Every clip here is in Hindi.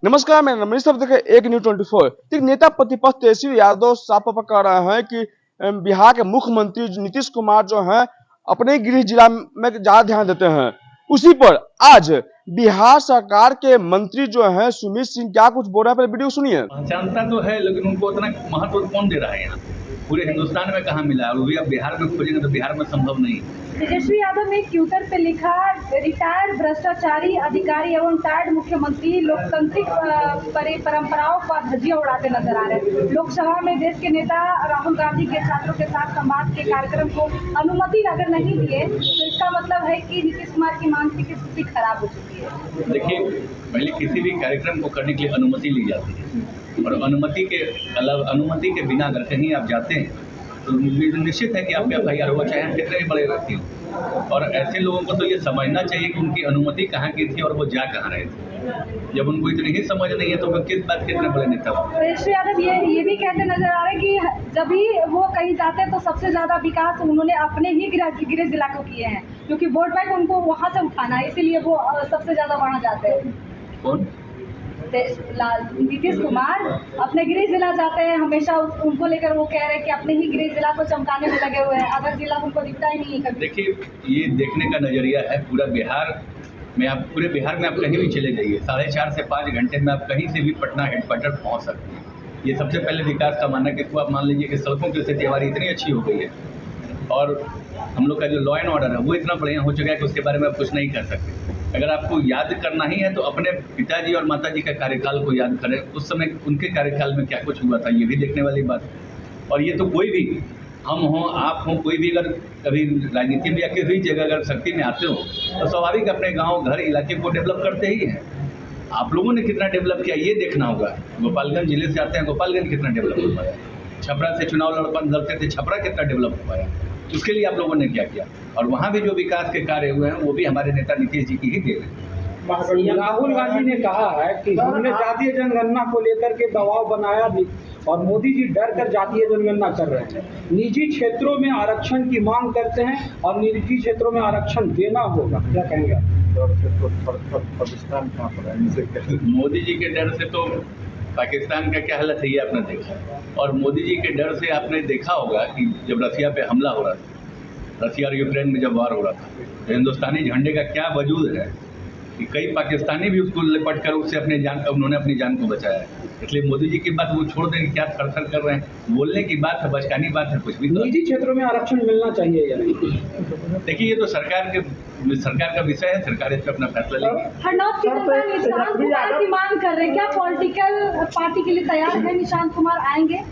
नमस्कार, मैं रमेश अब देखे एक न्यूज 24। नेता प्रतिपक्ष तेजस्वी यादव साफ कर रहे हैं कि बिहार के मुख्यमंत्री नीतीश कुमार जो हैं अपने गृह जिला में ज्यादा ध्यान देते हैं। उसी पर आज बिहार सरकार के मंत्री जो हैं सुमित सिंह क्या कुछ बोल रहे हैं, वीडियो सुनिए। पहचानता तो है लेकिन उनको उतना महत्व कौन दे रहा है यहाँ पूरे हिंदुस्तान में कहाँ मिला है, वो भी अब बिहार में खोजेंगे तो बिहार में संभव नहीं। तेजस्वी यादव ने ट्विटर पे लिखा, रिटायर्ड भ्रष्टाचारी अधिकारी एवं टायर्ड मुख्यमंत्री लोकतांत्रिक परंपराओं का धज्जियां उड़ाते नजर आ रहे हैं। लोकसभा में देश के नेता राहुल गांधी के छात्रों के साथ संवाद के कार्यक्रम को अनुमति अगर नहीं दिए तो इसका मतलब है कि नीतीश कुमार की मानसिक स्थिति खराब हो चुकी है। देखिए, पहले किसी भी कार्यक्रम को करने के लिए अनुमति ली जाती है और अनुमति के बिना अगर कहीं आप जाते हैं तो निश्चित है कि आपके FIR होगा, चाहे हम कितने भी बड़े व्यक्ति हों। और ऐसे लोगों को तो ये समझना चाहिए कि उनकी अनुमति कहाँ की थी और वो जा कहाँ रहे थे। जब उनको इतनी ही समझ नहीं है तो वो किस बात के इतने बड़े नेता हो। तेजस्वी यादव ये भी कहते नजर आ रहे हैं कि जब भी वो कहीं जाते हैं तो सबसे ज्यादा विकास उन्होंने अपने ही गृह जिला को किए हैं, क्योंकि वोट बैंक उनको वहाँ से उठाना है, इसीलिए वो सबसे ज्यादा वहाँ जाते हैं। कौन? नीतीश कुमार अपने गृह जिला जाते हैं, हमेशा उनको लेकर वो कह रहे हैं कि अपने ही गृह जिला को चमकाने में लगे हुए हैं, अदर जिला उनको दिखता ही नहीं है। देखिए, ये देखने का नजरिया है पूरा बिहार में। आप पूरे बिहार में आप कहीं भी चले जाइए, 4.5 से 5 घंटे में आप कहीं से भी पटना हेडक्वार्टर पहुंच सकते हैं। ये सबसे पहले विकास का मानना कि आप मान लीजिए कि सड़कों की स्थिति हमारी इतनी अच्छी हो गई है और हम लोग का जो लॉ एंड ऑर्डर है वो इतना बढ़िया हो चुका है कि उसके बारे में आप कुछ नहीं कर सकते। अगर आपको याद करना ही है तो अपने पिताजी और माताजी का कार्यकाल को याद करें, उस समय उनके कार्यकाल में क्या कुछ हुआ था, ये भी देखने वाली बात है। और ये तो कोई भी, हम हों आप हों, कोई भी अगर कभी राजनीति में या किसी भी जगह अगर शक्ति में आते हो तो स्वाभाविक अपने गाँव घर इलाके को डेवलप करते ही हैं। आप लोगों ने कितना डेवलप किया ये देखना होगा। गोपालगंज जिले से आते हैं, गोपालगंज कितना डेवलप हो पाया, छपरा से चुनाव लड़ते थे, छपरा कितना डेवलप हो पाया, उसके लिए आप लोगों ने क्या किया। और वहाँ भी जो विकास के कार्य हुए हैं वो भी हमारे नेता नीतीश जी की ही देन है। राहुल गांधी ने कहा है कि हमने जातीय जनगणना को लेकर के दबाव बनाया और मोदी जी डर कर जातीय जनगणना कर रहे हैं। निजी क्षेत्रों में आरक्षण की मांग करते हैं और निजी क्षेत्रों में आरक्षण देना होगा, क्या कहेंगे आप? पाकिस्तान कहाँ पर है? मोदी जी के डर से तो पाकिस्तान का क्या हालत है ये आपने देखा। और मोदी जी के डर से आपने देखा होगा कि जब रसिया पे हमला हो रहा था, रसिया और यूक्रेन में जब वार हो रहा था, तो हिंदुस्तानी झंडे का क्या वजूद है कि कई पाकिस्तानी भी उसको लिपट कर उससे उन्होंने अपनी जान को बचाया है। इसलिए मोदी जी की बात वो छोड़ दें, क्या थर कर रहे हैं, बोलने की बात है, बचकानी बात है, कुछ भी। निजी क्षेत्रों में आरक्षण मिलना चाहिए या नहीं? देखिए, ये तो सरकार का विषय है, सरकार इस पर अपना फैसला लेगी। हरनौत निशांत कुमार की मांग कर रहे हैं, क्या पॉलिटिकल पार्टी के लिए तैयार है? निशांत कुमार आएंगे?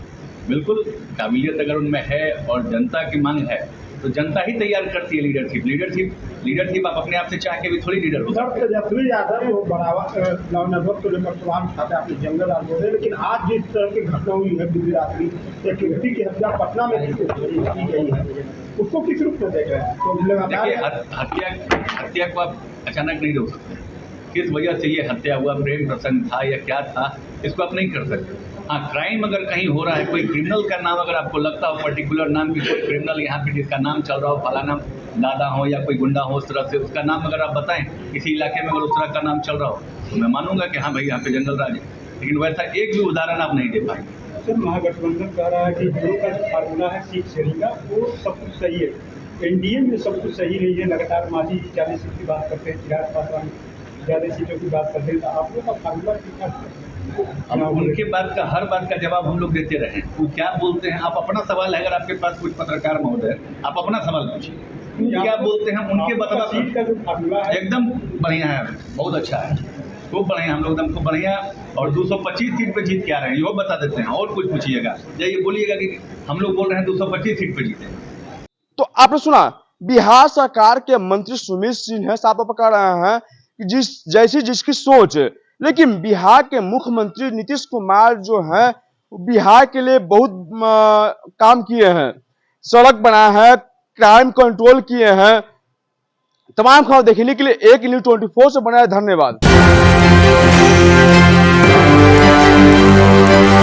बिल्कुल, काबिलियत अगर उनमें है और जनता की मांग है तो जनता ही तैयार करती है लीडरशिप आप अपने आप से चाह के भी थोड़ी लीडर हो सकते हैं। तेजस्वी यादव वो बढ़ावा नवनिर्भर को लेकर सवाल उठाते हैं, आपने जंगल आग बोले, लेकिन आज जिस तरह की घटना हुई है बीती रात्रि, एक व्यक्ति की हत्या पटना में की गई है, उसको किस रूप में देख रहे हैं? तो देखिए, हत्या को आप अचानक नहीं रोक सकते। किस वजह से ये हत्या हुआ, प्रेम प्रसंग था या क्या था, इसको आप नहीं कर सकते। हाँ, क्राइम अगर कहीं हो रहा है, कोई क्रिमिनल का नाम अगर आपको लगता हो, पर्टिकुलर नाम की कोई क्रिमिनल यहाँ पे जिसका नाम चल रहा हो, फलाना दादा हो या कोई गुंडा हो, उस तरह से उसका नाम अगर आप बताएं किसी इलाके में अगर उस तरह का नाम चल रहा हो तो मैं मानूंगा कि हाँ भाई यहाँ पे जंगल राज है। लेकिन वैसा एक भी उदाहरण आप नहीं दे पाएंगे। सर, महागठबंधन कह रहा है कि जो का जो फार्मूला है सीट शेयरिंग का वो सब कुछ सही है, एनडीए में सब कुछ सही नहीं है। लगातार मांझी 40 सीट की बात करते हैं, चिराग पासवान 40 सीटों की बात करते हैं, तो आप लोग का फार्मूला ठीक है? अब उनके हर बात का जवाब हम लोग देते रहे, वो क्या बोलते हैं। आप अपना सवाल है, अगर आपके पास कुछ पत्रकार महोदय, आप अपना सवाल पूछिए, क्या बोलते हैं उनके बता। सीट का जो फार्मूला है एकदम बढ़िया है, बहुत अच्छा है, खूब बढ़िया, हम लोग एकदम खूब बढ़िया। और 225 सीट पे जीत के आ रहे हैं, ये बता देते हैं। और कुछ पूछिएगा, ये बोलिएगा कि हम लोग बोल रहे हैं 225 सीट पे जीते। तो आपने सुना, बिहार सरकार के मंत्री सुमित सिंह है साफ पकड़ रहे हैं कि जैसी जिसकी सोच। लेकिन बिहार के मुख्यमंत्री नीतीश कुमार जो है बिहार के लिए बहुत काम किए हैं, सड़क बनाया है, क्राइम कंट्रोल किए हैं। तमाम खबर देखने के लिए एक न्यूज 24 से बना है। धन्यवाद।